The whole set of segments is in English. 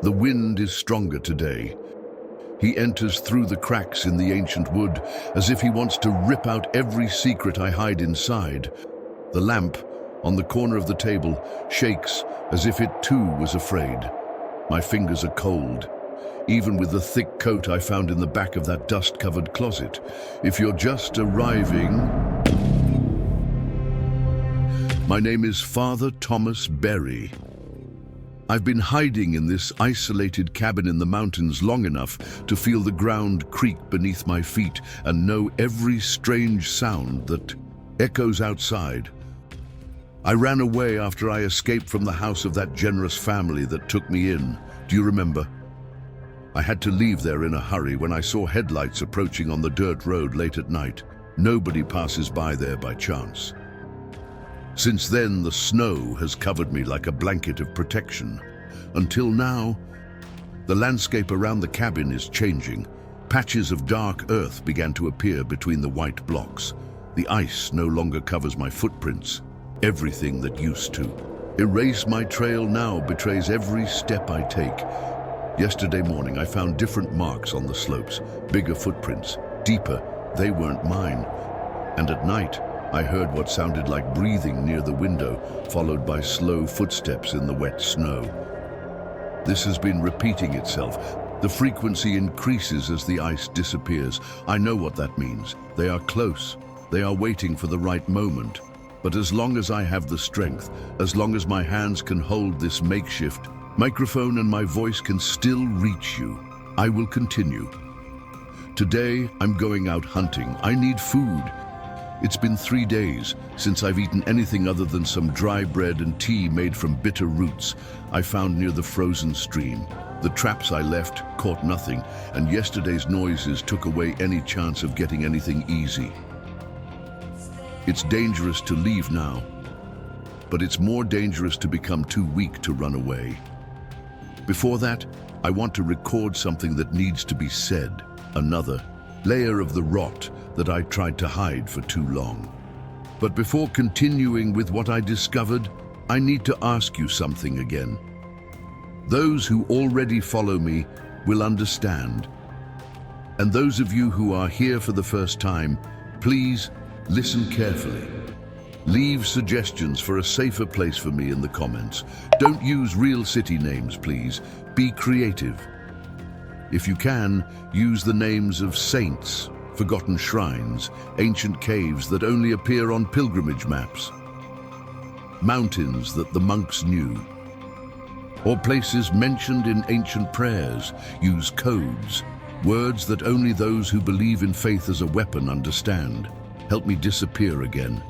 The wind is stronger today. He enters through the cracks in the ancient wood, as if he wants to rip out every secret I hide inside. The lamp, on the corner of the table, shakes as if it too was afraid. My fingers are cold, even with the thick coat I found in the back of that dust-covered closet. If you're just arriving... My name is Father Thomas Berry. I've been hiding in this isolated cabin in the mountains long enough to feel the ground creak beneath my feet and know every strange sound that echoes outside. I ran away after I escaped from the house of that generous family that took me in. Do you remember? I had to leave there in a hurry when I saw headlights approaching on the dirt road late at night. Nobody passes by there by chance. Since then, the snow has covered me like a blanket of protection. Until now, the landscape around the cabin is changing. Patches of dark earth began to appear between the white blocks. The ice no longer covers my footprints. Everything that used to erase my trail now betrays every step I take. Yesterday morning, I found different marks on the slopes, bigger footprints, deeper. They weren't mine. And at night, I heard what sounded like breathing near the window, followed by slow footsteps in the wet snow. This has been repeating itself. The frequency increases as the ice disappears. I know what that means. They are close. They are waiting for the right moment. But as long as I have the strength, as long as my hands can hold this makeshift microphone and my voice can still reach you, I will continue. Today, I'm going out hunting. I need food. It's been 3 days since I've eaten anything other than some dry bread and tea made from bitter roots I found near the frozen stream. The traps I left caught nothing, and yesterday's noises took away any chance of getting anything easy. It's dangerous to leave now, but it's more dangerous to become too weak to run away. Before that, I want to record something that needs to be said, another layer of the rot that I tried to hide for too long. But before continuing with what I discovered, I need to ask you something again. Those who already follow me will understand. And those of you who are here for the first time, please listen carefully. Leave suggestions for a safer place for me in the comments. Don't use real city names, please. Be creative. If you can, use the names of saints, forgotten shrines, ancient caves that only appear on pilgrimage maps, mountains that the monks knew, or places mentioned in ancient prayers. Use codes, words that only those who believe in faith as a weapon understand. Help me disappear again.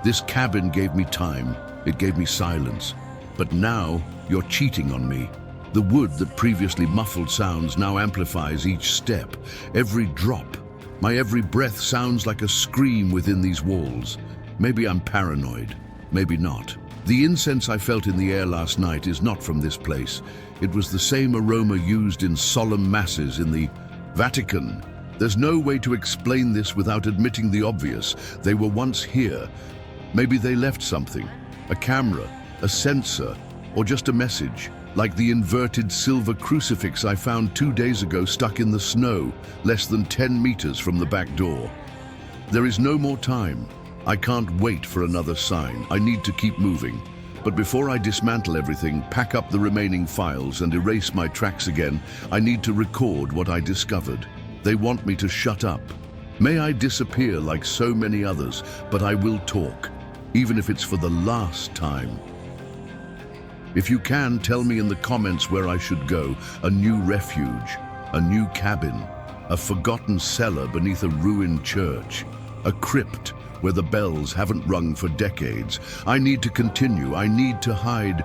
This cabin gave me time, it gave me silence, but now you're cheating on me. The wood that previously muffled sounds now amplifies each step, every drop. My every breath sounds like a scream within these walls. Maybe I'm paranoid, maybe not. The incense I felt in the air last night is not from this place. It was the same aroma used in solemn masses in the Vatican. There's no way to explain this without admitting the obvious. They were once here. Maybe they left something, a camera, a sensor, or just a message, like the inverted silver crucifix I found 2 days ago stuck in the snow, less than 10 meters from the back door. There is no more time. I can't wait for another sign. I need to keep moving. But before I dismantle everything, pack up the remaining files, and erase my tracks again, I need to record what I discovered. They want me to shut up. May I disappear like so many others, but I will talk, even if it's for the last time. If you can, tell me in the comments where I should go. A new refuge, a new cabin, a forgotten cellar beneath a ruined church, a crypt where the bells haven't rung for decades. I need to continue, I need to hide,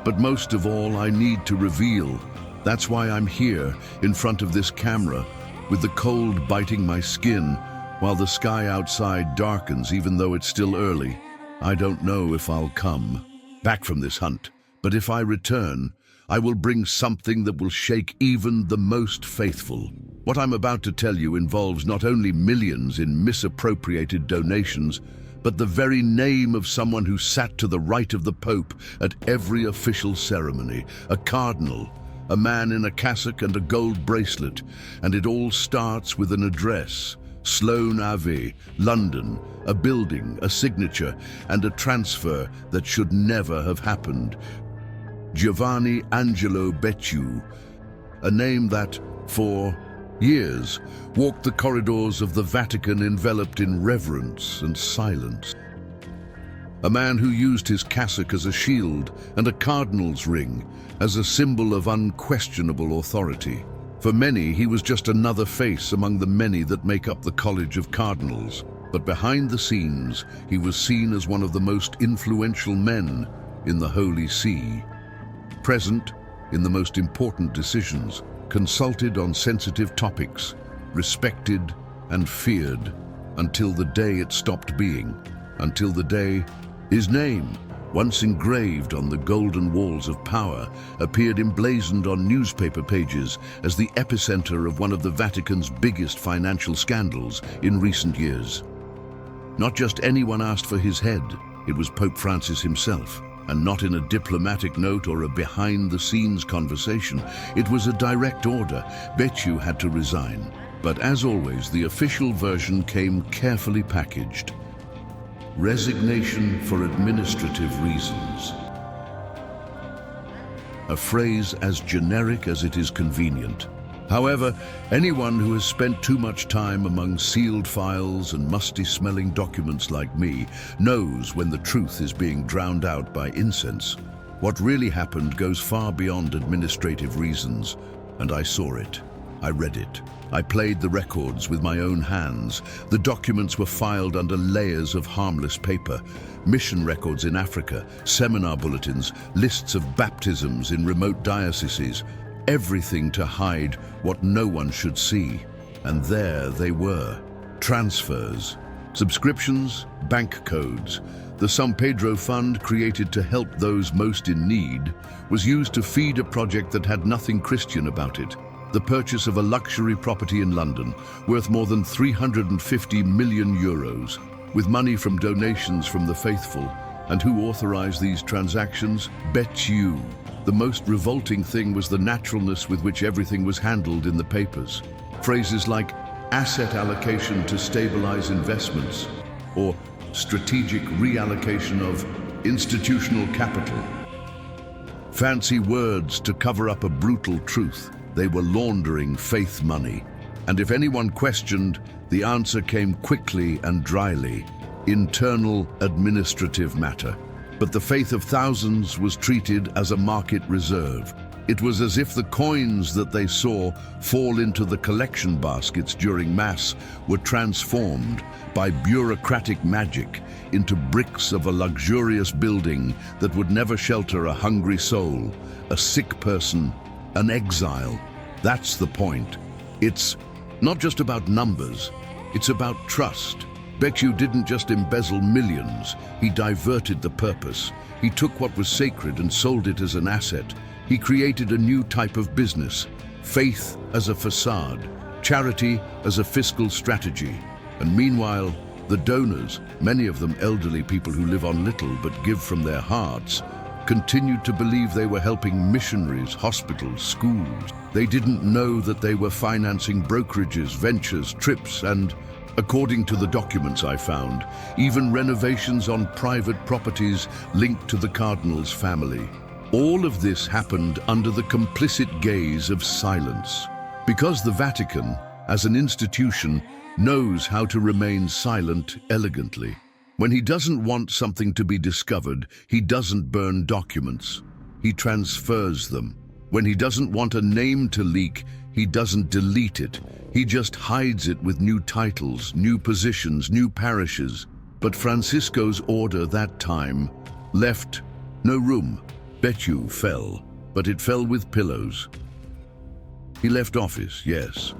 but most of all, I need to reveal. That's why I'm here, in front of this camera, with the cold biting my skin, while the sky outside darkens even though it's still early. I don't know if I'll come back from this hunt. But if I return, I will bring something that will shake even the most faithful. What I'm about to tell you involves not only millions in misappropriated donations, but the very name of someone who sat to the right of the Pope at every official ceremony, a cardinal, a man in a cassock and a gold bracelet, and it all starts with an address, Sloane Ave, London, a building, a signature, and a transfer that should never have happened. Giovanni Angelo Becciu, a name that, for years, walked the corridors of the Vatican enveloped in reverence and silence. A man who used his cassock as a shield and a cardinal's ring as a symbol of unquestionable authority. For many, he was just another face among the many that make up the College of Cardinals. But behind the scenes, he was seen as one of the most influential men in the Holy See. Present in the most important decisions, consulted on sensitive topics, respected and feared, until the day it stopped being, until the day his name, once engraved on the golden walls of power, appeared emblazoned on newspaper pages as the epicenter of one of the Vatican's biggest financial scandals in recent years. Not just anyone asked for his head, it was Pope Francis himself. And not in a diplomatic note or a behind-the-scenes conversation. It was a direct order. Becciu had to resign. But as always, the official version came carefully packaged. Resignation for administrative reasons. A phrase as generic as it is convenient. However, anyone who has spent too much time among sealed files and musty-smelling documents like me knows when the truth is being drowned out by incense. What really happened goes far beyond administrative reasons, and I saw it. I read it. I played the records with my own hands. The documents were filed under layers of harmless paper. Mission records in Africa, seminar bulletins, lists of baptisms in remote dioceses. Everything to hide what no one should see. And there they were. Transfers, subscriptions, bank codes. The San Pedro Fund, created to help those most in need, was used to feed a project that had nothing Christian about it. The purchase of a luxury property in London, worth more than 350 million euros, with money from donations from the faithful. And who authorized these transactions? Becciu. The most revolting thing was the naturalness with which everything was handled in the papers. Phrases like asset allocation to stabilize investments or strategic reallocation of institutional capital. Fancy words to cover up a brutal truth. They were laundering faith money. And if anyone questioned, the answer came quickly and dryly. Internal administrative matter. But the faith of thousands was treated as a market reserve. It was as if the coins that they saw fall into the collection baskets during Mass were transformed by bureaucratic magic into bricks of a luxurious building that would never shelter a hungry soul, a sick person, an exile. That's the point. It's not just about numbers, it's about trust. Becciu didn't just embezzle millions, he diverted the purpose. He took what was sacred and sold it as an asset. He created a new type of business, faith as a facade, charity as a fiscal strategy. And meanwhile, the donors, many of them elderly people who live on little but give from their hearts, continued to believe they were helping missionaries, hospitals, schools. They didn't know that they were financing brokerages, ventures, trips, and according to the documents I found, even renovations on private properties linked to the Cardinal's family. All of this happened under the complicit gaze of silence. Because the Vatican, as an institution, knows how to remain silent elegantly. When he doesn't want something to be discovered, he doesn't burn documents. He transfers them. When he doesn't want a name to leak, he doesn't delete it. He just hides it with new titles, new positions, new parishes. But Francisco's order that time left no room. Becciu fell, but it fell with pillows. He left office, yes.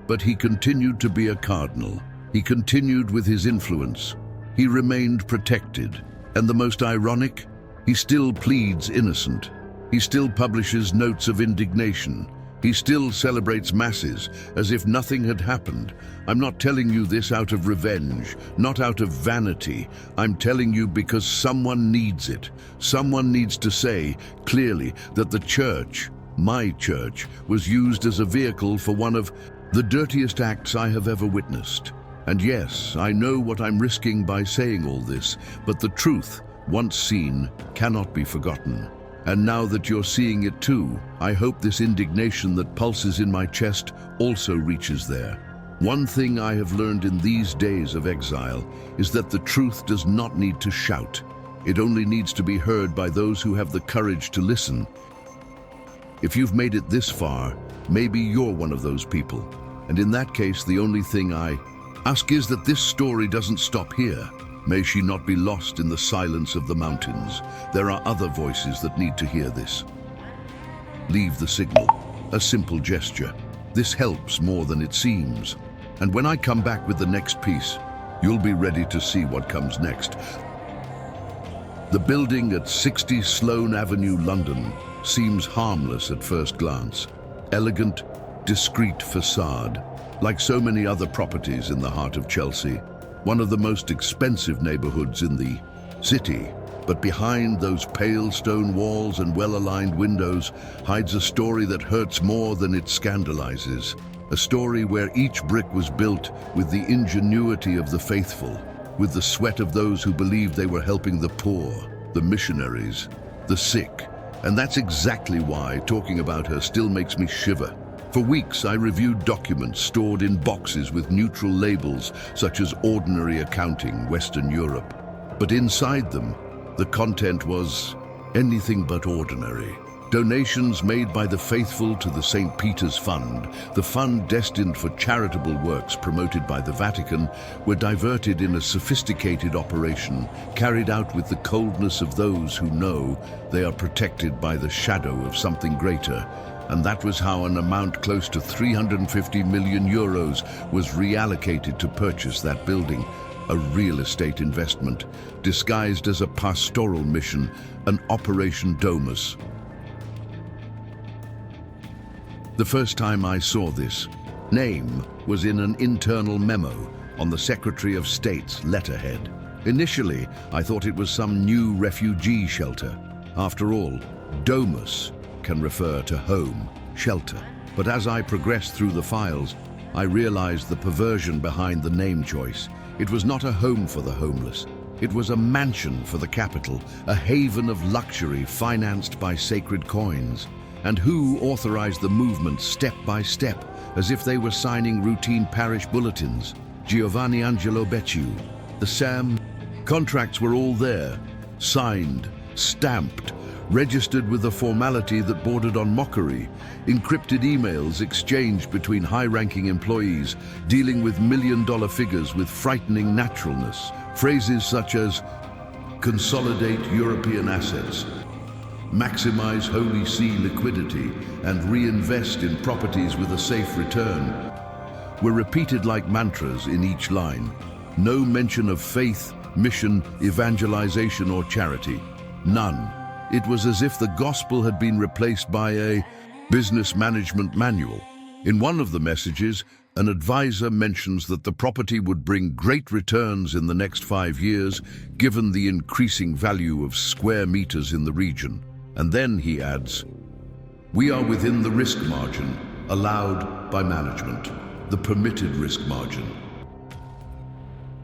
But he continued to be a cardinal. He continued with his influence. He remained protected. And the most ironic, he still pleads innocent. He still publishes notes of indignation. He still celebrates masses as if nothing had happened. I'm not telling you this out of revenge, not out of vanity. I'm telling you because someone needs it. Someone needs to say clearly that the church, my church, was used as a vehicle for one of the dirtiest acts I have ever witnessed. And yes, I know what I'm risking by saying all this, but the truth, once seen, cannot be forgotten. And now that you're seeing it too, I hope this indignation that pulses in my chest also reaches there. One thing I have learned in these days of exile is that the truth does not need to shout. It only needs to be heard by those who have the courage to listen. If you've made it this far, maybe you're one of those people. And in that case, the only thing I ask is that this story doesn't stop here. May she not be lost in the silence of the mountains. There are other voices that need to hear this. Leave the signal, a simple gesture. This helps more than it seems. And when I come back with the next piece, you'll be ready to see what comes next. The building at 60 Sloane Avenue, London, seems harmless at first glance. Elegant, discreet facade, like so many other properties in the heart of Chelsea. One of the most expensive neighborhoods in the city. But behind those pale stone walls and well-aligned windows hides a story that hurts more than it scandalizes. A story where each brick was built with the ingenuity of the faithful, with the sweat of those who believed they were helping the poor, the missionaries, the sick. And that's exactly why talking about her still makes me shiver. For weeks, I reviewed documents stored in boxes with neutral labels, such as ordinary accounting, Western Europe. But inside them, the content was anything but ordinary. Donations made by the faithful to the St. Peter's Fund, the fund destined for charitable works promoted by the Vatican, were diverted in a sophisticated operation carried out with the coldness of those who know they are protected by the shadow of something greater. And that was how an amount close to 350 million euros was reallocated to purchase that building, a real estate investment, disguised as a pastoral mission, an Operation Domus. The first time I saw this name was in an internal memo on the Secretary of State's letterhead. Initially, I thought it was some new refugee shelter. After all, Domus can refer to home, shelter. But as I progressed through the files, I realized the perversion behind the name choice. It was not a home for the homeless. It was a mansion for the capital, a haven of luxury financed by sacred coins. And who authorized the movement step by step, as if they were signing routine parish bulletins? Giovanni Angelo Becciu. The SAM contracts were all there, signed, stamped, registered with a formality that bordered on mockery, encrypted emails exchanged between high-ranking employees dealing with million-dollar figures with frightening naturalness. Phrases such as consolidate European assets, maximize Holy See liquidity, and reinvest in properties with a safe return were repeated like mantras in each line. No mention of faith, mission, evangelization, or charity. None. It was as if the gospel had been replaced by a business management manual. In one of the messages, an advisor mentions that the property would bring great returns in the next 5 years, given the increasing value of square meters in the region. And then he adds, "We are within the risk margin allowed by management, the permitted risk margin."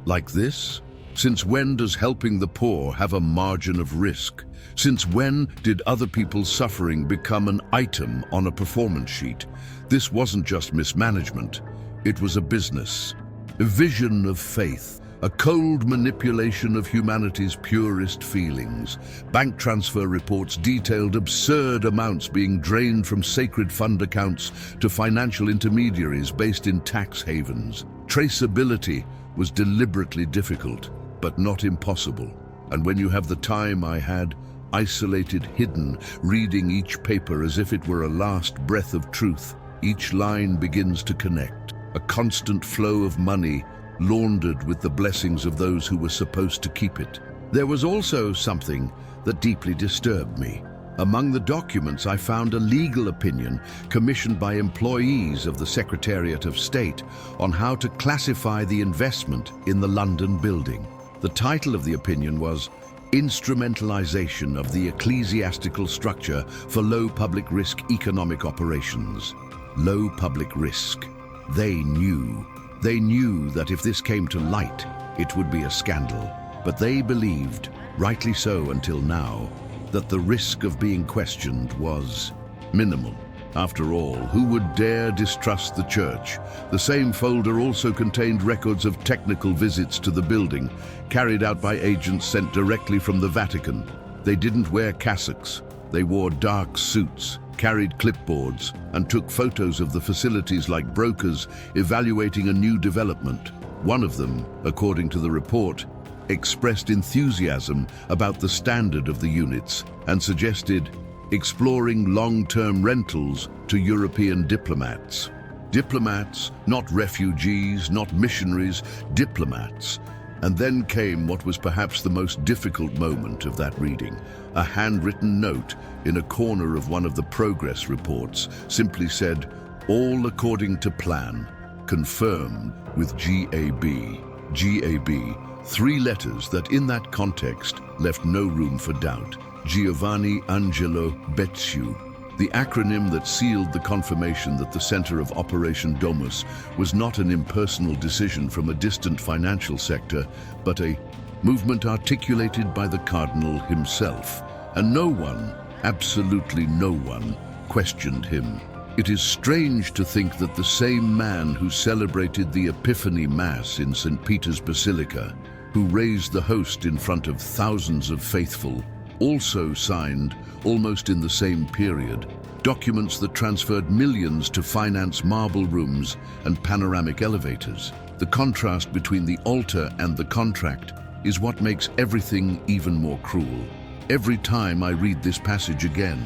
Like this? Since when does helping the poor have a margin of risk? Since when did other people's suffering become an item on a performance sheet? This wasn't just mismanagement. It was a business, a vision of faith, a cold manipulation of humanity's purest feelings. Bank transfer reports detailed absurd amounts being drained from sacred fund accounts to financial intermediaries based in tax havens. Traceability was deliberately difficult, but not impossible. And when you have the time I had, isolated, hidden, reading each paper as if it were a last breath of truth, each line begins to connect. A constant flow of money, laundered with the blessings of those who were supposed to keep it. There was also something that deeply disturbed me. Among the documents, I found a legal opinion commissioned by employees of the Secretariat of State on how to classify the investment in the London building. The title of the opinion was Instrumentalization of the Ecclesiastical Structure for Low Public Risk Economic Operations. Low public risk. They knew that if this came to light, it would be a scandal. But they believed, rightly so until now, that the risk of being questioned was minimal. After all, who would dare distrust the church? The same folder also contained records of technical visits to the building, carried out by agents sent directly from the Vatican. They didn't wear cassocks. They wore dark suits, carried clipboards, and took photos of the facilities like brokers evaluating a new development. One of them, according to the report, expressed enthusiasm about the standard of the units and suggested exploring long-term rentals to European diplomats. Diplomats, not refugees, not missionaries, diplomats. And then came what was perhaps the most difficult moment of that reading. A handwritten note in a corner of one of the progress reports simply said, "All according to plan, confirmed with GAB." GAB, three letters that in that context left no room for doubt. Giovanni Angelo Becciu, the acronym that sealed the confirmation that the center of Operation Domus was not an impersonal decision from a distant financial sector, but a movement articulated by the Cardinal himself. And no one, absolutely no one, questioned him. It is strange to think that the same man who celebrated the Epiphany Mass in St. Peter's Basilica, who raised the host in front of thousands of faithful, also signed, almost in the same period, documents that transferred millions to finance marble rooms and panoramic elevators. The contrast between the altar and the contract is what makes everything even more cruel. Every time I read this passage again,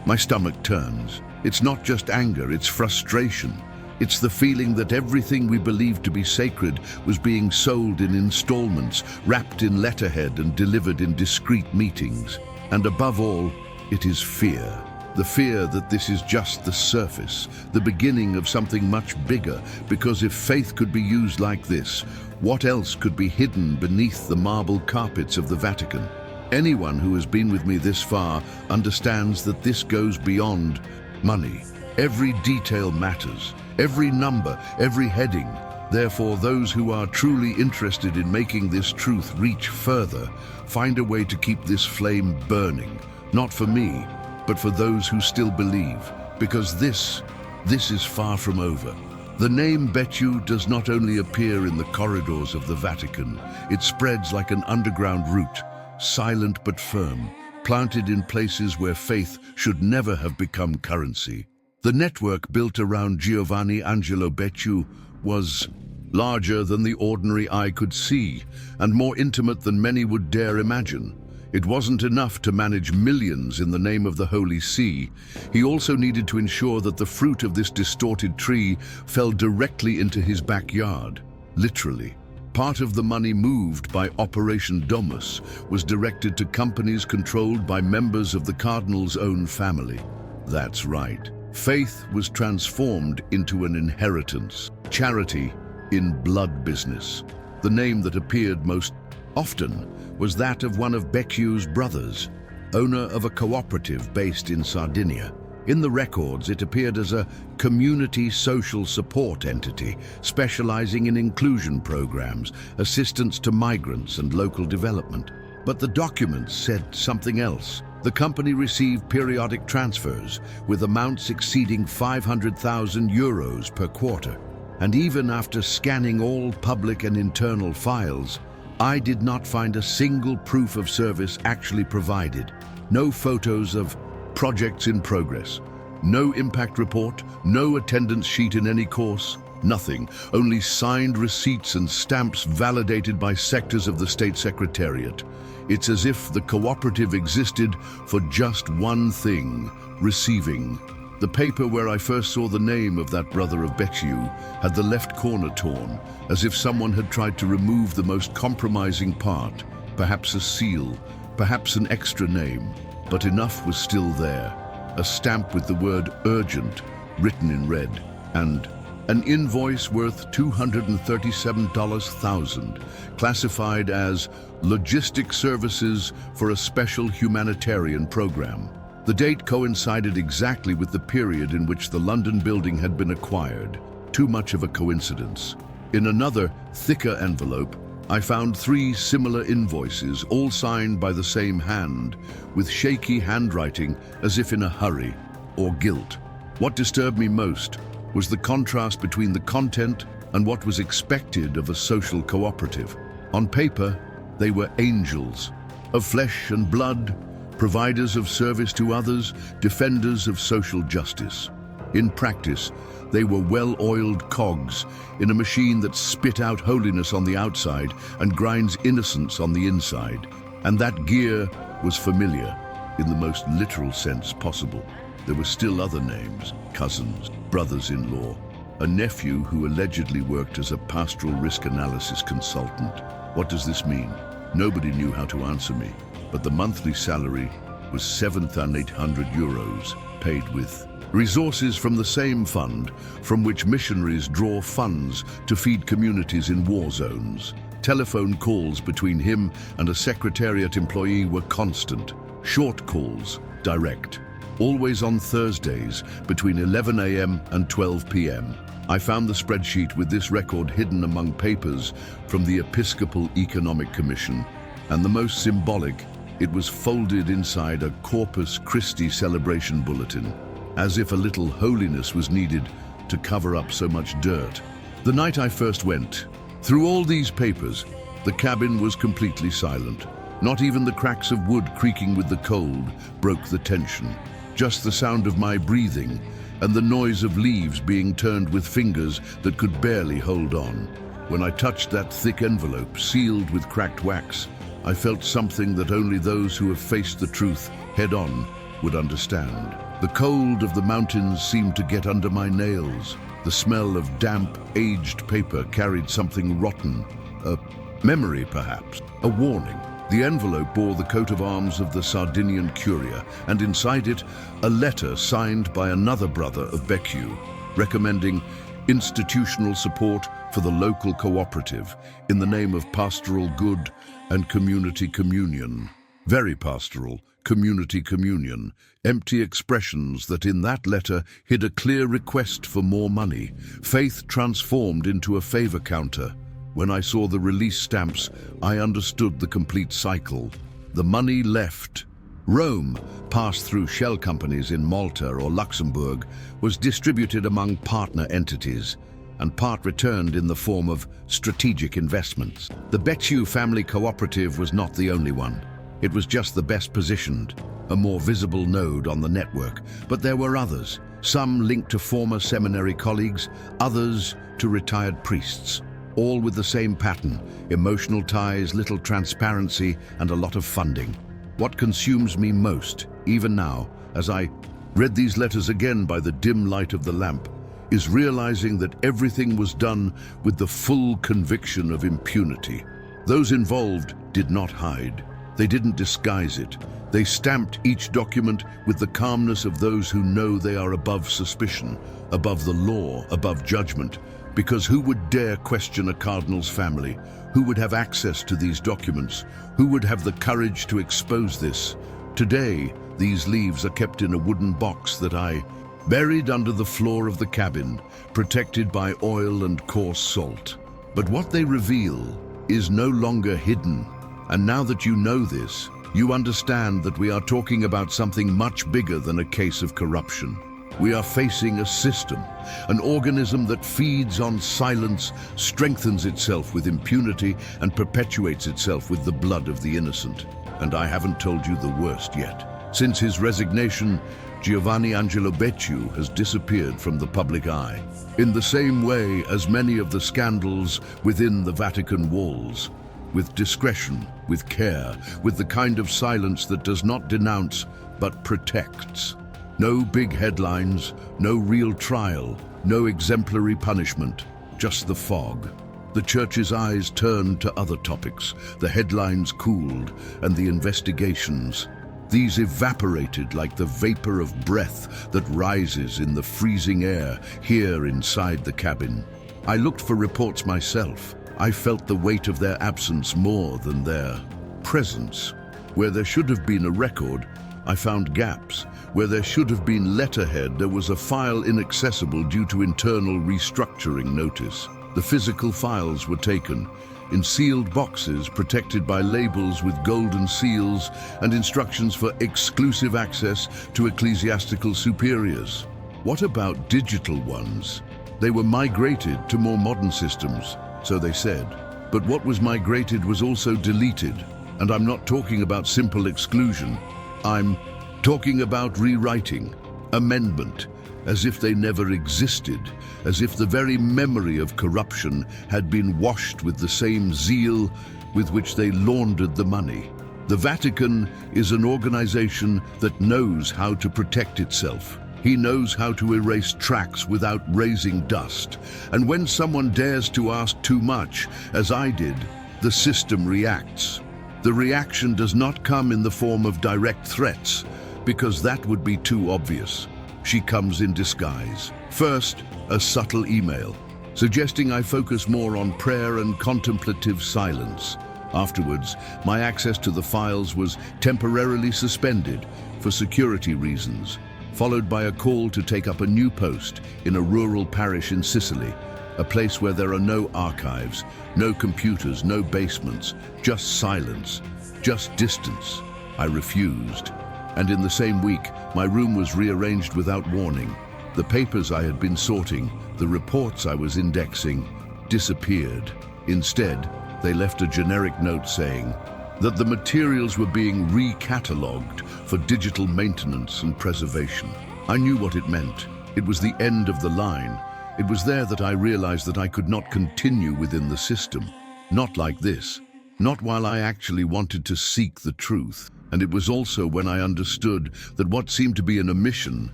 my stomach turns. It's not just anger, it's frustration. It's the feeling that everything we believed to be sacred was being sold in installments, wrapped in letterhead and delivered in discreet meetings. And above all, it is fear. The fear that this is just the surface, the beginning of something much bigger, because if faith could be used like this, what else could be hidden beneath the marble carpets of the Vatican? Anyone who has been with me this far understands that this goes beyond money. Every detail matters. Every number, every heading. Therefore, those who are truly interested in making this truth reach further, find a way to keep this flame burning, not for me, but for those who still believe, because this is far from over. The name Becciu does not only appear in the corridors of the Vatican, it spreads like an underground root, silent but firm, planted in places where faith should never have become currency. The network built around Giovanni Angelo Becciu was larger than the ordinary eye could see, and more intimate than many would dare imagine. It wasn't enough to manage millions in the name of the Holy See. He also needed to ensure that the fruit of this distorted tree fell directly into his backyard, literally. Part of the money moved by Operation Domus was directed to companies controlled by members of the Cardinal's own family. That's right. Faith was transformed into an inheritance, charity in blood business. The name that appeared most often was that of one of Becciu's brothers, owner of a cooperative based in Sardinia. In the records, it appeared as a community social support entity specializing in inclusion programs, assistance to migrants and local development. But the documents said something else. The company received periodic transfers with amounts exceeding 500,000 euros per quarter. And even after scanning all public and internal files, I did not find a single proof of service actually provided. No photos of projects in progress, no impact report, no attendance sheet in any course, nothing, only signed receipts and stamps validated by sectors of the State Secretariat. It's as if the cooperative existed for just one thing, receiving. The paper where I first saw the name of that brother of Becciu had the left corner torn, as if someone had tried to remove the most compromising part, perhaps a seal, perhaps an extra name. but enough was still there. A stamp with the word urgent written in red, and an invoice worth $237,000, classified as logistic services for a special humanitarian program. The date coincided exactly with the period in which the London building had been acquired. Too much of a coincidence. In another, thicker envelope, I found 3 similar invoices, all signed by the same hand, with shaky handwriting as if in a hurry or guilt. What disturbed me most was the contrast between the content and what was expected of a social cooperative. On paper, they were angels, of flesh and blood, providers of service to others, defenders of social justice. In practice, they were well-oiled cogs in a machine that spit out holiness on the outside and grinds innocence on the inside. And that gear was familiar, in the most literal sense possible. There were still other names: cousins, brothers-in-law, a nephew who allegedly worked as a pastoral risk analysis consultant. What does this mean? Nobody knew how to answer me, but the monthly salary was €7,800, paid with resources from the same fund from which missionaries draw funds to feed communities in war zones. Telephone calls between him and a secretariat employee were constant. Short calls, direct. Always on Thursdays between 11 a.m. and 12 p.m. I found the spreadsheet with this record hidden among papers from the Episcopal Economic Commission, and the most symbolic, it was folded inside a Corpus Christi celebration bulletin, as if a little holiness was needed to cover up so much dirt. The night I first went, through all these papers, the cabin was completely silent. Not even the cracks of wood creaking with the cold broke the tension. Just the sound of my breathing and the noise of leaves being turned with fingers that could barely hold on. When I touched that thick envelope sealed with cracked wax, I felt something that only those who have faced the truth head-on would understand. The cold of the mountains seemed to get under my nails. The smell of damp, aged paper carried something rotten, a memory perhaps, a warning. The envelope bore the coat of arms of the Sardinian Curia, and inside it, a letter signed by another brother of Becciu, recommending institutional support for the local cooperative in the name of pastoral good and community communion. Very pastoral, community communion, empty expressions that in that letter hid a clear request for more money, faith transformed into a favor counter. When I saw the release stamps, I understood the complete cycle. The money left. Rome, passed through shell companies in Malta or Luxembourg, was distributed among partner entities, and part returned in the form of strategic investments. The Becciu family cooperative was not the only one. It was just the best positioned, a more visible node on the network, but there were others, some linked to former seminary colleagues, others to retired priests. All with the same pattern: emotional ties, little transparency, and a lot of funding. What consumes me most, even now, as I read these letters again by the dim light of the lamp, is realizing that everything was done with the full conviction of impunity. Those involved did not hide. They didn't disguise it. They stamped each document with the calmness of those who know they are above suspicion, above the law, above judgment. Because who would dare question a cardinal's family? Who would have access to these documents? Who would have the courage to expose this? Today, these leaves are kept in a wooden box that I buried under the floor of the cabin, protected by oil and coarse salt. But what they reveal is no longer hidden. And now that you know this, you understand that we are talking about something much bigger than a case of corruption. We are facing a system, an organism that feeds on silence, strengthens itself with impunity, and perpetuates itself with the blood of the innocent. And I haven't told you the worst yet. Since his resignation, Giovanni Angelo Becciu has disappeared from the public eye, in the same way as many of the scandals within the Vatican walls. With discretion, with care, with the kind of silence that does not denounce, but protects. No big headlines, no real trial, no exemplary punishment, just the fog. The church's eyes turned to other topics, the headlines cooled, and the investigations These evaporated like the vapor of breath that rises in the freezing air here inside the cabin. I looked for reports myself. I felt the weight of their absence more than their presence. Where there should have been a record, I found gaps. Where there should have been letterhead, there was a file inaccessible due to internal restructuring notice. The physical files were taken in sealed boxes protected by labels with golden seals and instructions for exclusive access to ecclesiastical superiors. What about digital ones? They were migrated to more modern systems, so they said. But what was migrated was also deleted. And I'm not talking about simple exclusion. I'm talking about rewriting, amendment, as if they never existed, as if the very memory of corruption had been washed with the same zeal with which they laundered the money. The Vatican is an organization that knows how to protect itself. He knows how to erase tracks without raising dust. And when someone dares to ask too much, as I did, the system reacts. The reaction does not come in the form of direct threats, because that would be too obvious. She comes in disguise. First, a subtle email, suggesting I focus more on prayer and contemplative silence. Afterwards, my access to the files was temporarily suspended for security reasons, followed by a call to take up a new post in a rural parish in Sicily, a place where there are no archives, no computers, no basements, just silence, just distance. I refused. And in the same week, my room was rearranged without warning. The papers I had been sorting, the reports I was indexing, disappeared. Instead, they left a generic note saying that the materials were being recatalogued for digital maintenance and preservation. I knew what it meant. It was the end of the line. It was there that I realized that I could not continue within the system. Not like this. Not while I actually wanted to seek the truth. And it was also when I understood that what seemed to be an omission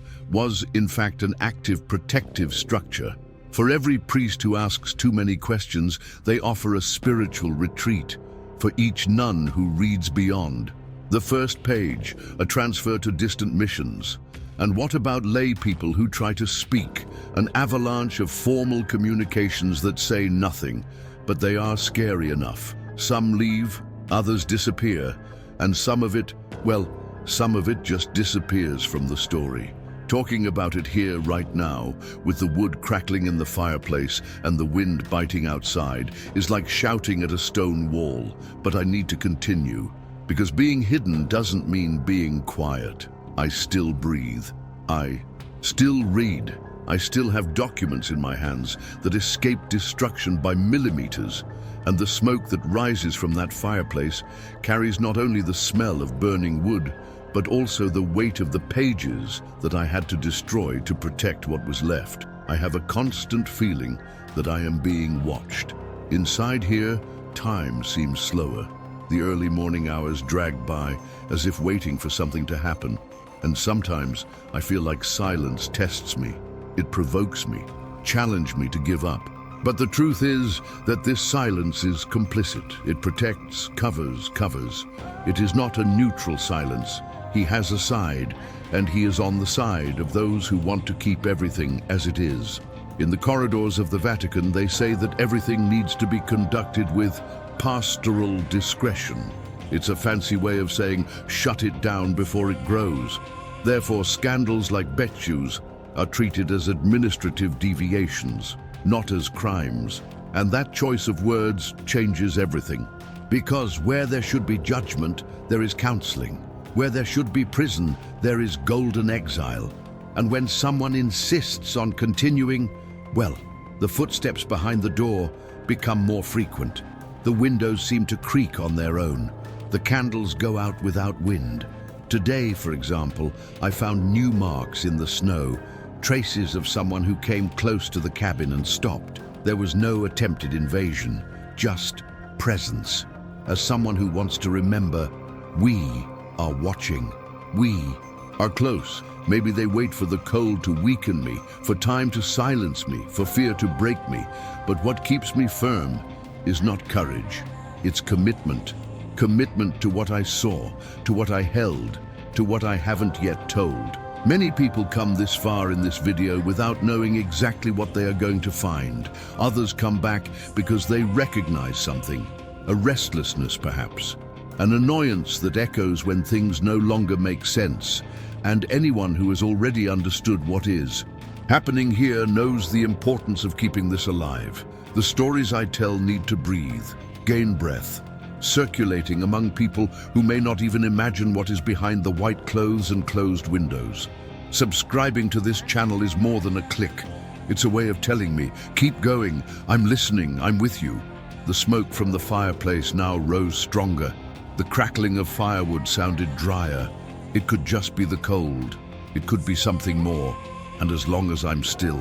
was, in fact, an active protective structure. For every priest who asks too many questions, they offer a spiritual retreat. For each nun who reads beyond. The first page, a transfer to distant missions. And what about lay people who try to speak? An avalanche of formal communications that say nothing, but they are scary enough. Some leave, others disappear. And some of it just disappears from the story. Talking about it here right now, with the wood crackling in the fireplace and the wind biting outside, is like shouting at a stone wall. But I need to continue, because being hidden doesn't mean being quiet. I still breathe. I still read. I still have documents in my hands that escape destruction by millimeters. And the smoke that rises from that fireplace carries not only the smell of burning wood, but also the weight of the pages that I had to destroy to protect what was left. I have a constant feeling that I am being watched. Inside here, time seems slower. The early morning hours drag by as if waiting for something to happen. And sometimes I feel like silence tests me. It provokes me, challenges me to give up. But the truth is that this silence is complicit. It protects, covers. It is not a neutral silence. He has a side, and he is on the side of those who want to keep everything as it is. In the corridors of the Vatican, they say that everything needs to be conducted with pastoral discretion. It's a fancy way of saying, shut it down before it grows. Therefore, scandals like bet shoes are treated as administrative deviations, not as crimes. And that choice of words changes everything. Because where there should be judgment, there is counseling. Where there should be prison, there is golden exile. And when someone insists on continuing, well, the footsteps behind the door become more frequent. The windows seem to creak on their own. The candles go out without wind. Today, for example, I found new marks in the snow, traces of someone who came close to the cabin and stopped. There was no attempted invasion, just presence. As someone who wants to remember, we are watching. We are close. Maybe they wait for the cold to weaken me, for time to silence me, for fear to break me. But what keeps me firm is not courage. It's commitment. Commitment to what I saw, to what I held, to what I haven't yet told. Many people come this far in this video without knowing exactly what they are going to find. Others come back because they recognize something, a restlessness perhaps, an annoyance that echoes when things no longer make sense, and anyone who has already understood what is happening here knows the importance of keeping this alive. The stories I tell need to breathe, gain breath, circulating among people who may not even imagine what is behind the white clothes and closed windows. Subscribing to this channel is more than a click. It's a way of telling me, keep going, I'm listening, I'm with you. The smoke from the fireplace now rose stronger. The crackling of firewood sounded drier. It could just be the cold. It could be something more. And as long as I'm still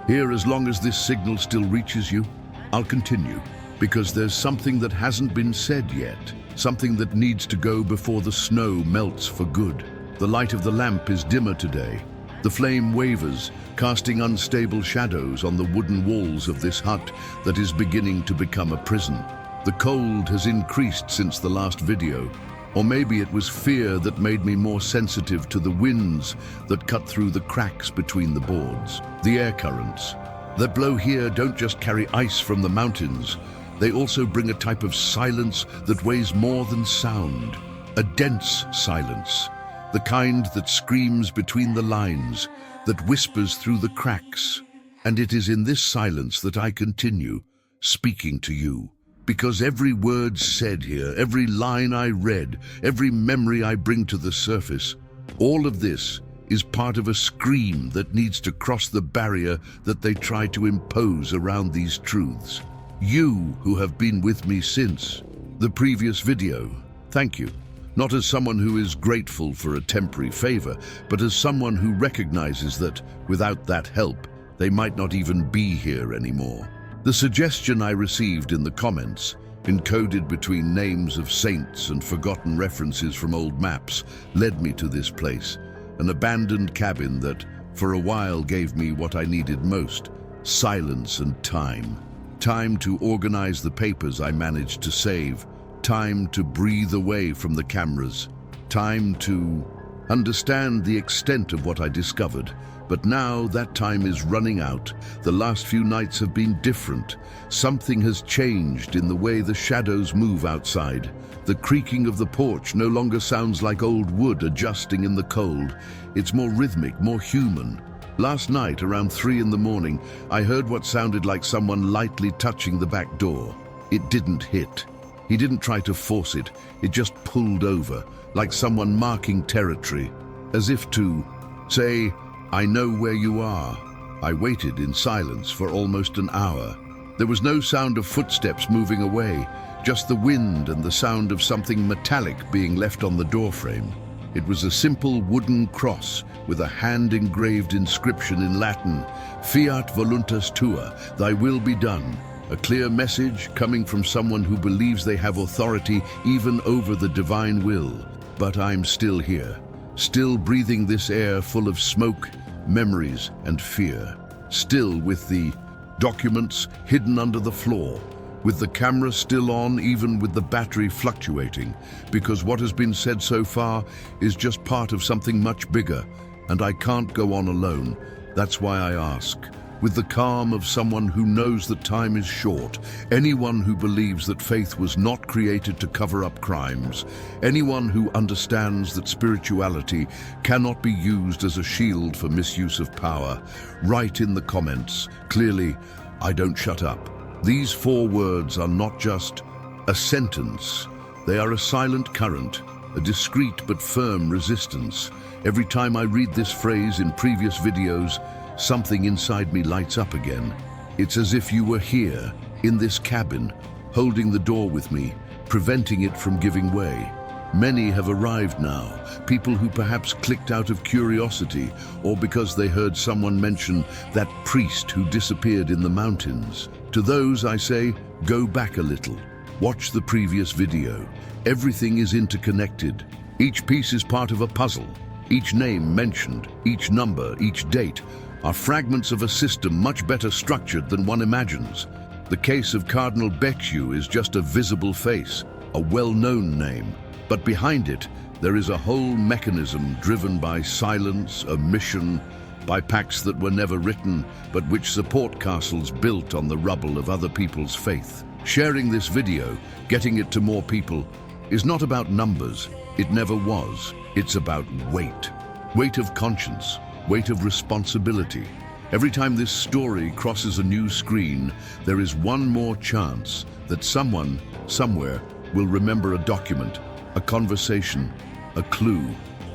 here, as long as this signal still reaches you, I'll continue. Because there's something that hasn't been said yet, something that needs to go before the snow melts for good. The light of the lamp is dimmer today. The flame wavers, casting unstable shadows on the wooden walls of this hut that is beginning to become a prison. The cold has increased since the last video, or maybe it was fear that made me more sensitive to the winds that cut through the cracks between the boards. The air currents that blow here don't just carry ice from the mountains. They also bring a type of silence that weighs more than sound. A dense silence. The kind that screams between the lines, that whispers through the cracks. And it is in this silence that I continue, speaking to you. Because every word said here, every line I read, every memory I bring to the surface, all of this is part of a scream that needs to cross the barrier that they try to impose around these truths. You who have been with me since the previous video, thank you. Not as someone who is grateful for a temporary favor, but as someone who recognizes that without that help, they might not even be here anymore. The suggestion I received in the comments, encoded between names of saints and forgotten references from old maps, led me to this place, an abandoned cabin that, for a while, gave me what I needed most, silence and time. Time to organize the papers I managed to save, time to breathe away from the cameras, time to understand the extent of what I discovered. But now that time is running out. The last few nights have been different. Something has changed in the way the shadows move outside. The creaking of the porch no longer sounds like old wood adjusting in the cold. It's more rhythmic, more human. Last night, around 3 in the morning, I heard what sounded like someone lightly touching the back door. It didn't hit. He didn't try to force it. It just pulled over, like someone marking territory, as if to say, I know where you are. I waited in silence for almost an hour. There was no sound of footsteps moving away, just the wind and the sound of something metallic being left on the doorframe. It was a simple wooden cross with a hand-engraved inscription in Latin, Fiat voluntas tua, thy will be done. A clear message coming from someone who believes they have authority even over the divine will. But I'm still here, still breathing this air full of smoke, memories, and fear. Still with the documents hidden under the floor, with the camera still on, even with the battery fluctuating, because what has been said so far is just part of something much bigger, and I can't go on alone. That's why I ask, with the calm of someone who knows that time is short, anyone who believes that faith was not created to cover up crimes, anyone who understands that spirituality cannot be used as a shield for misuse of power, write in the comments, clearly, I don't shut up. These 4 words are not just a sentence. They are a silent current, a discreet but firm resistance. Every time I read this phrase in previous videos, something inside me lights up again. It's as if you were here, in this cabin, holding the door with me, preventing it from giving way. Many have arrived now, people who perhaps clicked out of curiosity or because they heard someone mention that priest who disappeared in the mountains. To those I say, go back a little. Watch the previous video. Everything is interconnected. Each piece is part of a puzzle. Each name mentioned, each number, each date are fragments of a system much better structured than one imagines. The case of Cardinal Becciu is just a visible face, a well-known name. But behind it, there is a whole mechanism driven by silence, a mission, by pacts that were never written, but which support castles built on the rubble of other people's faith. Sharing this video, getting it to more people, is not about numbers. It never was. It's about weight. Weight of conscience, weight of responsibility. Every time this story crosses a new screen, there is one more chance that someone, somewhere, will remember a document, a conversation, a clue,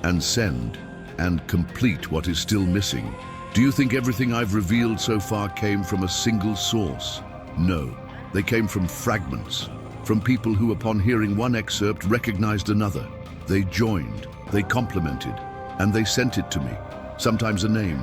and send and complete what is still missing. Do you think everything I've revealed so far came from a single source? No, they came from fragments, from people who, upon hearing one excerpt, recognized another. They joined, they complemented, and they sent it to me. Sometimes a name,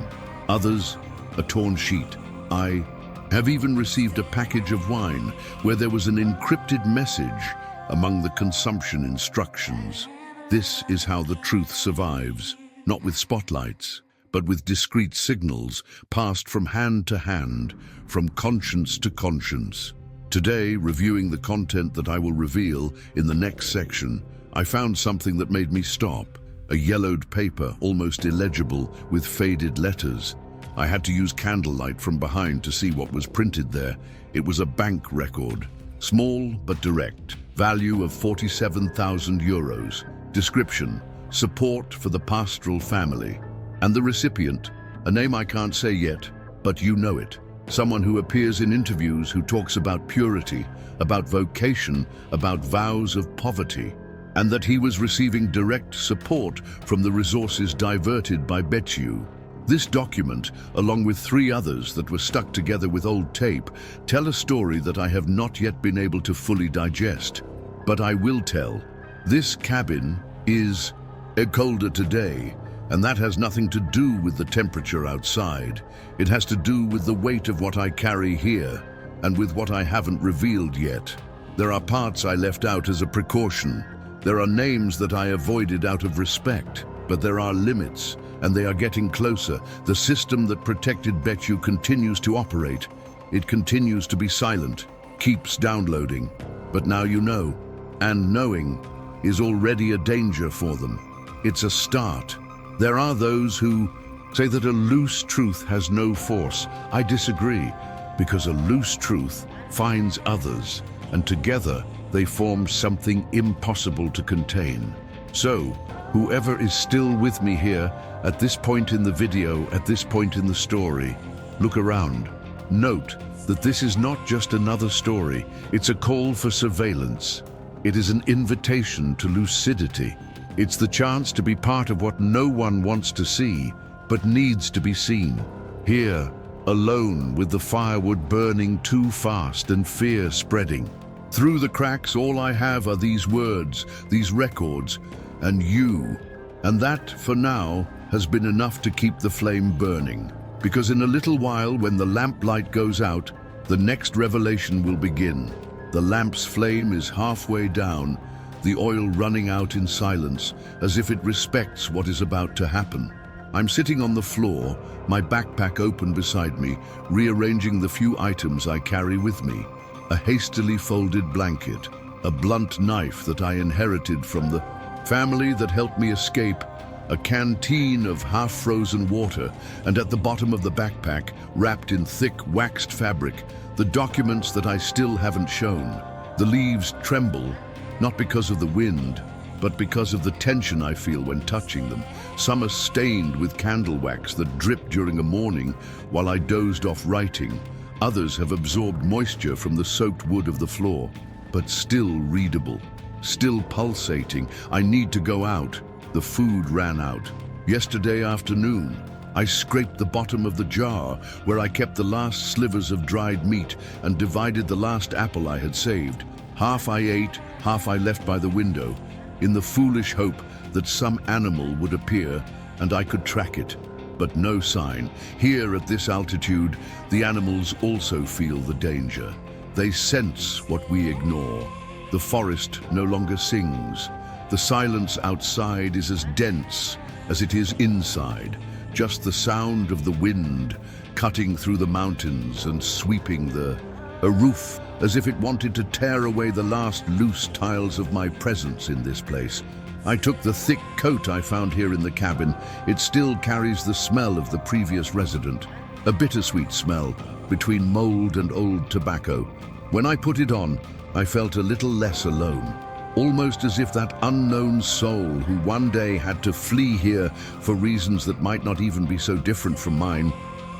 others a torn sheet. I have even received a package of wine where there was an encrypted message among the consumption instructions. This is how the truth survives, not with spotlights, but with discreet signals passed from hand to hand, from conscience to conscience. Today, reviewing the content that I will reveal in the next section, I found something that made me stop. A yellowed paper, almost illegible, with faded letters. I had to use candlelight from behind to see what was printed there. It was a bank record. Small but direct. Value of 47,000 euros. Description: support for the pastoral family. And the recipient, a name I can't say yet, but you know it. Someone who appears in interviews, who talks about purity, about vocation, about vows of poverty, and that he was receiving direct support from the resources diverted by betrayal. This document, along with 3 others that were stuck together with old tape, tell a story that I have not yet been able to fully digest. But I will tell. This cabin is colder today, and that has nothing to do with the temperature outside. It has to do with the weight of what I carry here, and with what I haven't revealed yet. There are parts I left out as a precaution. There are names that I avoided out of respect, but there are limits, and they are getting closer. The system that protected Betu continues to operate. It continues to be silent, keeps downloading. But now you know, and knowing is already a danger for them. It's a start. There are those who say that a loose truth has no force. I disagree, because a loose truth finds others, and together they form something impossible to contain. So, whoever is still with me here, at this point in the video, at this point in the story, look around. Note that this is not just another story, it's a call for surveillance. It is an invitation to lucidity. It's the chance to be part of what no one wants to see, but needs to be seen. Here, alone with the firewood burning too fast and fear spreading. Through the cracks, all I have are these words, these records, and you. And that, for now, has been enough to keep the flame burning. Because in a little while, when the lamplight goes out, the next revelation will begin. The lamp's flame is halfway down, the oil running out in silence, as if it respects what is about to happen. I'm sitting on the floor, my backpack open beside me, rearranging the few items I carry with me. A hastily folded blanket, a blunt knife that I inherited from the family that helped me escape, a canteen of half-frozen water, and at the bottom of the backpack, wrapped in thick, waxed fabric, the documents that I still haven't shown. The leaves tremble, not because of the wind, but because of the tension I feel when touching them. Some are stained with candle wax that dripped during a morning while I dozed off writing. Others have absorbed moisture from the soaked wood of the floor, but still readable, still pulsating. I need to go out. The food ran out. Yesterday afternoon, I scraped the bottom of the jar where I kept the last slivers of dried meat and divided the last apple I had saved. Half I ate, half I left by the window, in the foolish hope that some animal would appear and I could track it. But no sign. Here at this altitude, the animals also feel the danger. They sense what we ignore. The forest no longer sings. The silence outside is as dense as it is inside. Just the sound of the wind cutting through the mountains and sweeping the a roof, as if it wanted to tear away the last loose tiles of my presence in this place. I took the thick coat I found here in the cabin. It still carries the smell of the previous resident, a bittersweet smell between mold and old tobacco. When I put it on, I felt a little less alone, almost as if that unknown soul who one day had to flee here for reasons that might not even be so different from mine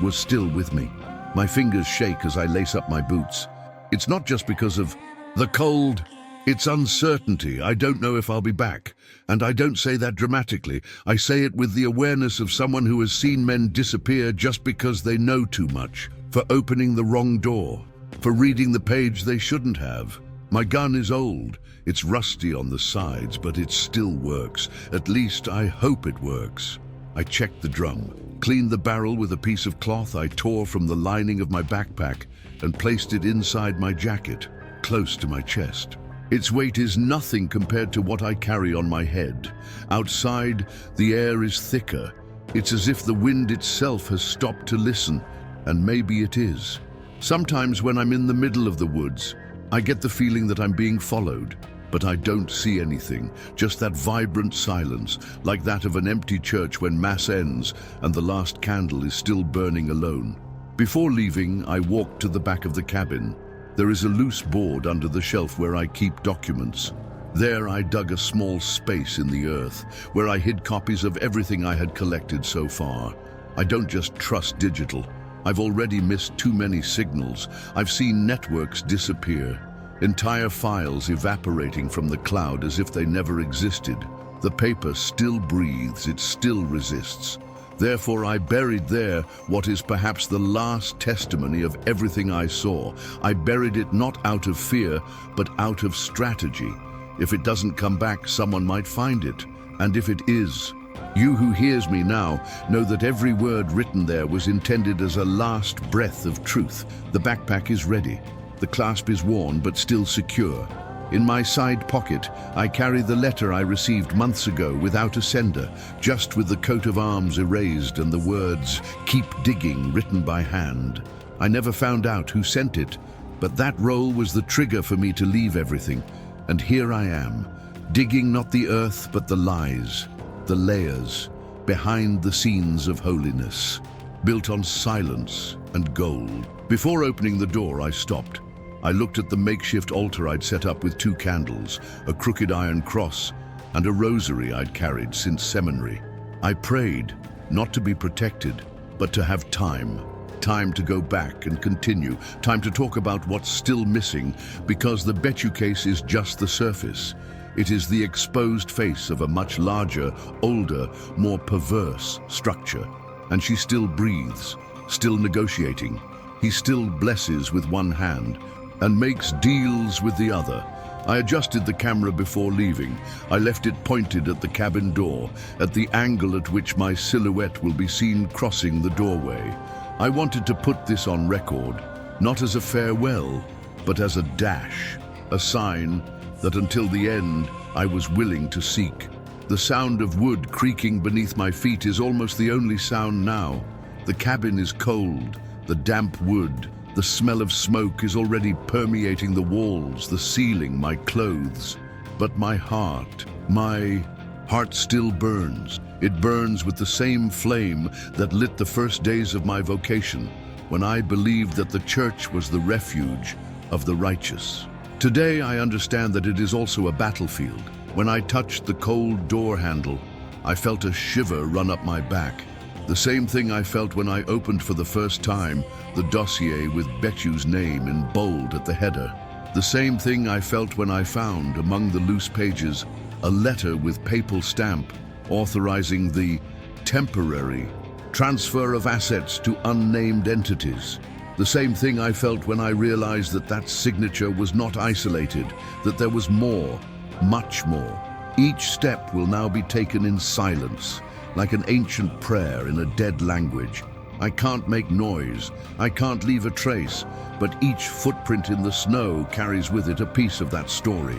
was still with me. My fingers shake as I lace up my boots. It's not just because of the cold, it's uncertainty. I don't know if I'll be back. And I don't say that dramatically. I say it with the awareness of someone who has seen men disappear just because they know too much, for opening the wrong door, for reading the page they shouldn't have. My gun is old. It's rusty on the sides, but it still works. At least I hope it works. I checked the drum, cleaned the barrel with a piece of cloth I tore from the lining of my backpack, and placed it inside my jacket, close to my chest. Its weight is nothing compared to what I carry on my head. Outside, the air is thicker. It's as if the wind itself has stopped to listen, and maybe it is. Sometimes when I'm in the middle of the woods, I get the feeling that I'm being followed, but I don't see anything, just that vibrant silence, like that of an empty church when Mass ends and the last candle is still burning alone. Before leaving, I walked to the back of the cabin. There is a loose board under the shelf where I keep documents. There I dug a small space in the earth, where I hid copies of everything I had collected so far. I don't just trust digital. I've already missed too many signals. I've seen networks disappear, entire files evaporating from the cloud as if they never existed. The paper still breathes, it still resists. Therefore, I buried there what is perhaps the last testimony of everything I saw. I buried it not out of fear, but out of strategy. If it doesn't come back, someone might find it. And if it is, you who hears me now know that every word written there was intended as a last breath of truth. The backpack is ready. The clasp is worn, but still secure. In my side pocket, I carry the letter I received months ago without a sender, just with the coat of arms erased and the words, "Keep digging," written by hand. I never found out who sent it, but that roll was the trigger for me to leave everything. And here I am, digging not the earth, but the lies, the layers, behind the scenes of holiness, built on silence and gold. Before opening the door, I stopped. I looked at the makeshift altar I'd set up with 2 candles, a crooked iron cross, and a rosary I'd carried since seminary. I prayed, not to be protected, but to have time. Time to go back and continue. Time to talk about what's still missing, because the Betu case is just the surface. It is the exposed face of a much larger, older, more perverse structure. And she still breathes, still negotiating. He still blesses with one hand and makes deals with the other. I adjusted the camera before leaving. I left it pointed at the cabin door, at the angle at which my silhouette will be seen crossing the doorway. I wanted to put this on record, not as a farewell, but as a dash, a sign that until the end I was willing to seek. The sound of wood creaking beneath my feet is almost the only sound now. The cabin is cold, the damp wood, the smell of smoke is already permeating the walls, the ceiling, my clothes. But my heart still burns. It burns with the same flame that lit the first days of my vocation, when I believed that the church was the refuge of the righteous. Today I understand that it is also a battlefield. When I touched the cold door handle, I felt a shiver run up my back. The same thing I felt when I opened for the first time the dossier with Betu's name in bold at the header. The same thing I felt when I found, among the loose pages, a letter with papal stamp authorizing the temporary transfer of assets to unnamed entities. The same thing I felt when I realized that that signature was not isolated, that there was more, much more. Each step will now be taken in silence, like an ancient prayer in a dead language. I can't make noise, I can't leave a trace, but each footprint in the snow carries with it a piece of that story.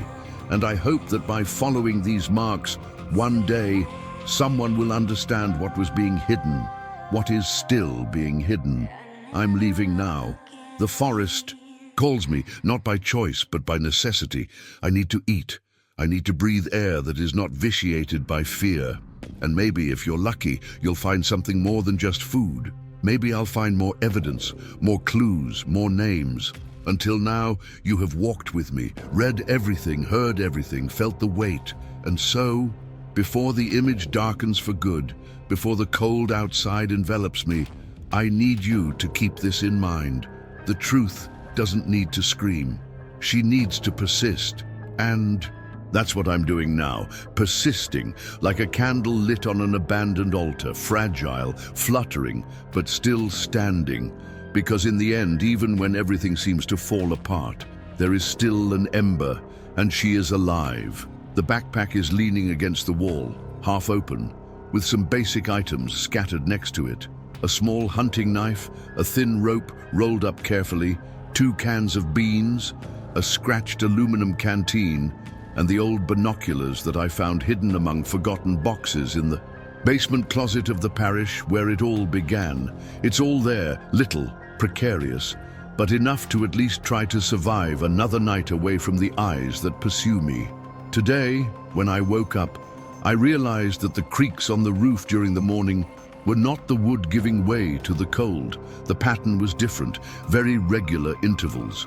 And I hope that by following these marks, one day, someone will understand what was being hidden, what is still being hidden. I'm leaving now. The forest calls me, not by choice, but by necessity. I need to eat. I need to breathe air that is not vitiated by fear. And maybe, if you're lucky, you'll find something more than just food. Maybe I'll find more evidence, more clues, more names. Until now, you have walked with me, read everything, heard everything, felt the weight. And so, before the image darkens for good, before the cold outside envelops me, I need you to keep this in mind. The truth doesn't need to scream. She needs to persist. And that's what I'm doing now, persisting, like a candle lit on an abandoned altar, fragile, fluttering, but still standing. Because in the end, even when everything seems to fall apart, there is still an ember, and she is alive. The backpack is leaning against the wall, half open, with some basic items scattered next to it. A small hunting knife, a thin rope rolled up carefully, 2 cans of beans, a scratched aluminum canteen, and the old binoculars that I found hidden among forgotten boxes in the basement closet of the parish where it all began. It's all there, little, precarious, but enough to at least try to survive another night away from the eyes that pursue me. Today, when I woke up, I realized that the creaks on the roof during the morning were not the wood giving way to the cold. The pattern was different, very regular intervals.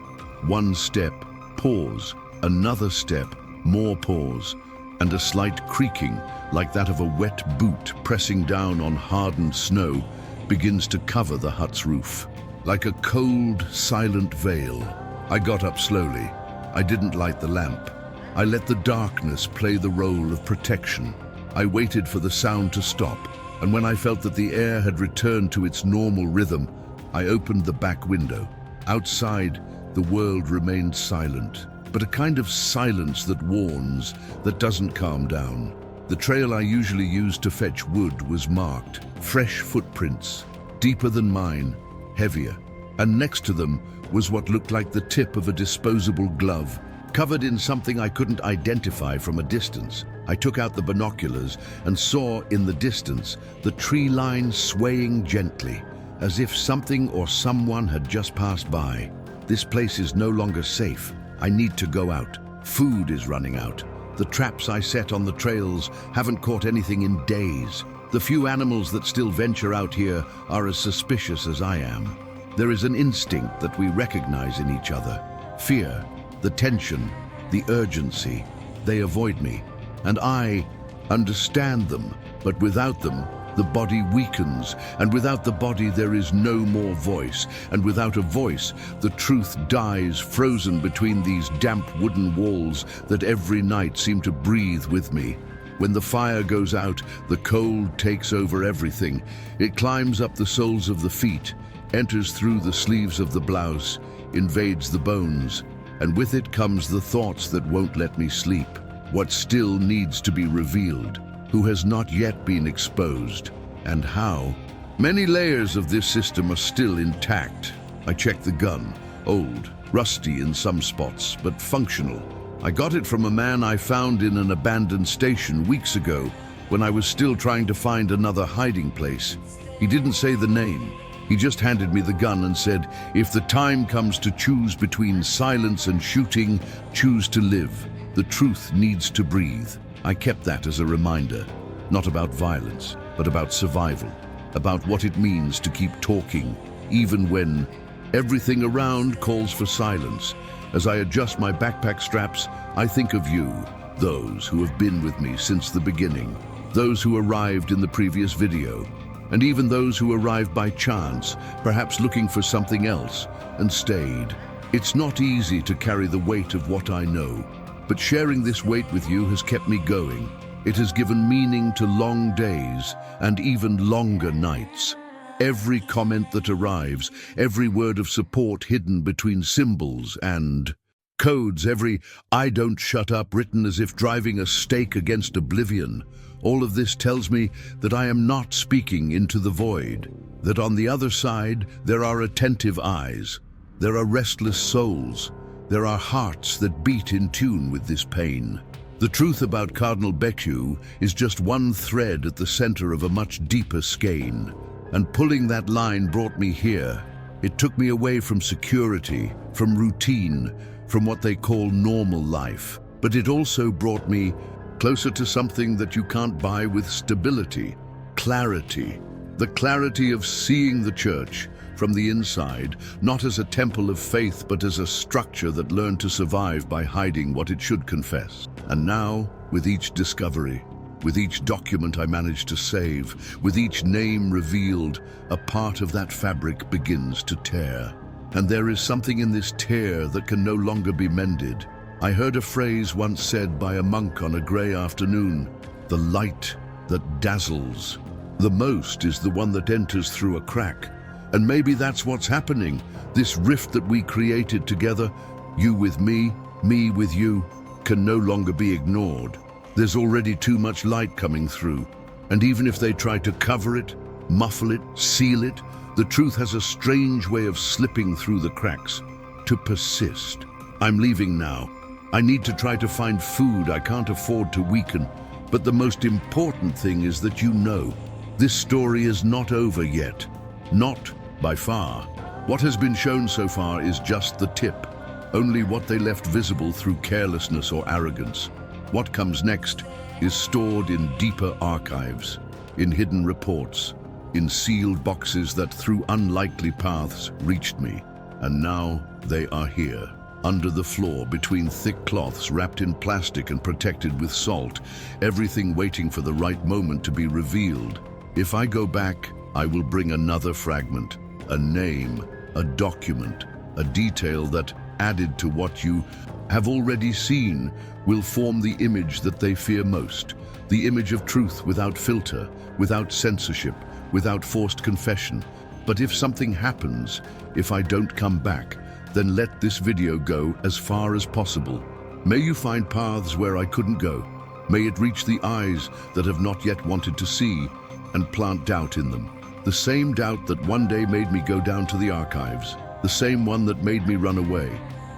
1 step, pause, another step, more pause, and a slight creaking, like that of a wet boot pressing down on hardened snow, begins to cover the hut's roof. Like a cold, silent veil. I got up slowly. I didn't light the lamp. I let the darkness play the role of protection. I waited for the sound to stop, and when I felt that the air had returned to its normal rhythm, I opened the back window. Outside, the world remained silent, but a kind of silence that warns, that doesn't calm down. The trail I usually used to fetch wood was marked, fresh footprints, deeper than mine, heavier, and next to them was what looked like the tip of a disposable glove, covered in something I couldn't identify from a distance. I took out the binoculars and saw in the distance the tree line swaying gently, as if something or someone had just passed by. This place is no longer safe. I need to go out. Food is running out. The traps I set on the trails haven't caught anything in days. The few animals that still venture out here are as suspicious as I am. There is an instinct that we recognize in each other. Fear, the tension, the urgency. They avoid me, and I understand them, but without them, the body weakens, and without the body there is no more voice, and without a voice, the truth dies frozen between these damp wooden walls that every night seem to breathe with me. When the fire goes out, the cold takes over everything. It climbs up the soles of the feet, enters through the sleeves of the blouse, invades the bones, and with it comes the thoughts that won't let me sleep. What still needs to be revealed, who has not yet been exposed, and how. Many layers of this system are still intact. I checked the gun, old, rusty in some spots, but functional. I got it from a man I found in an abandoned station weeks ago when I was still trying to find another hiding place. He didn't say the name. He just handed me the gun and said, if the time comes to choose between silence and shooting, choose to live. The truth needs to breathe. I kept that as a reminder, not about violence, but about survival, about what it means to keep talking, even when everything around calls for silence. As I adjust my backpack straps, I think of you, those who have been with me since the beginning, those who arrived in the previous video, and even those who arrived by chance, perhaps looking for something else, and stayed. It's not easy to carry the weight of what I know, but sharing this weight with you has kept me going. It has given meaning to long days and even longer nights. Every comment that arrives, every word of support hidden between symbols and codes, every "I don't shut up" written as if driving a stake against oblivion. All of this tells me that I am not speaking into the void, that on the other side there are attentive eyes, there are restless souls, there are hearts that beat in tune with this pain. The truth about Cardinal Becciu is just one thread at the center of a much deeper skein. And pulling that line brought me here, It took me away from security, from routine, from what they call normal life. But it also brought me closer to something that you can't buy with stability, clarity. The clarity of seeing the church from the inside, not as a temple of faith, but as a structure that learned to survive by hiding what it should confess. And now, with each discovery, with each document I managed to save, with each name revealed, a part of that fabric begins to tear. And there is something in this tear that can no longer be mended. I heard a phrase once said by a monk on a grey afternoon: the light that dazzles the most is the one that enters through a crack. And maybe that's what's happening. This rift that we created together, you with me with you, can no longer be ignored. There's already too much light coming through. And even if they try to cover it, muffle it, seal it, the truth has a strange way of slipping through the cracks, to persist. I'm leaving now. I need to try to find food. I can't afford to weaken. But the most important thing is that you know, this story is not over yet. Not by far. What has been shown so far is just the tip, only what they left visible through carelessness or arrogance. What comes next is stored in deeper archives, in hidden reports, in sealed boxes that through unlikely paths reached me. And now they are here, under the floor, between thick cloths wrapped in plastic and protected with salt, everything waiting for the right moment to be revealed. If I go back, I will bring another fragment, a name, a document, a detail that, added to what you have already seen, will form the image that they fear most, the image of truth without filter, without censorship, without forced confession. But if something happens, if I don't come back, then let this video go as far as possible. May you find paths where I couldn't go. May it reach the eyes that have not yet wanted to see, and plant doubt in them. The same doubt that one day made me go down to the archives, the same one that made me run away,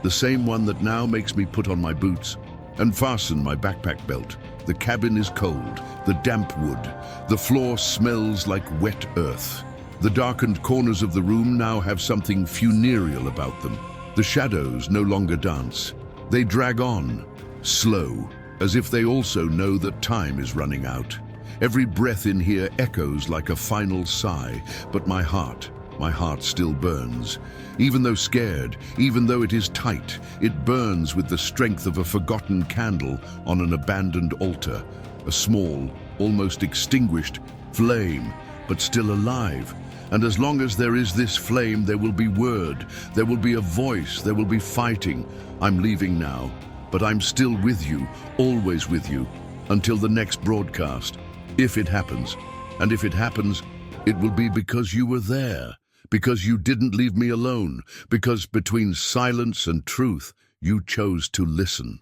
the same one that now makes me put on my boots and fasten my backpack belt. The cabin is cold, the damp wood, the floor smells like wet earth. The darkened corners of the room now have something funereal about them. The shadows no longer dance. They drag on, slow, as if they also know that time is running out. Every breath in here echoes like a final sigh, but my heart still burns. Even though scared, even though it is tight, it burns with the strength of a forgotten candle on an abandoned altar. A small, almost extinguished flame, but still alive. And as long as there is this flame, there will be word, there will be a voice, there will be fighting. I'm leaving now, but I'm still with you, always with you, until the next broadcast. If it happens, and if it happens, it will be because you were there, because you didn't leave me alone, because between silence and truth, you chose to listen.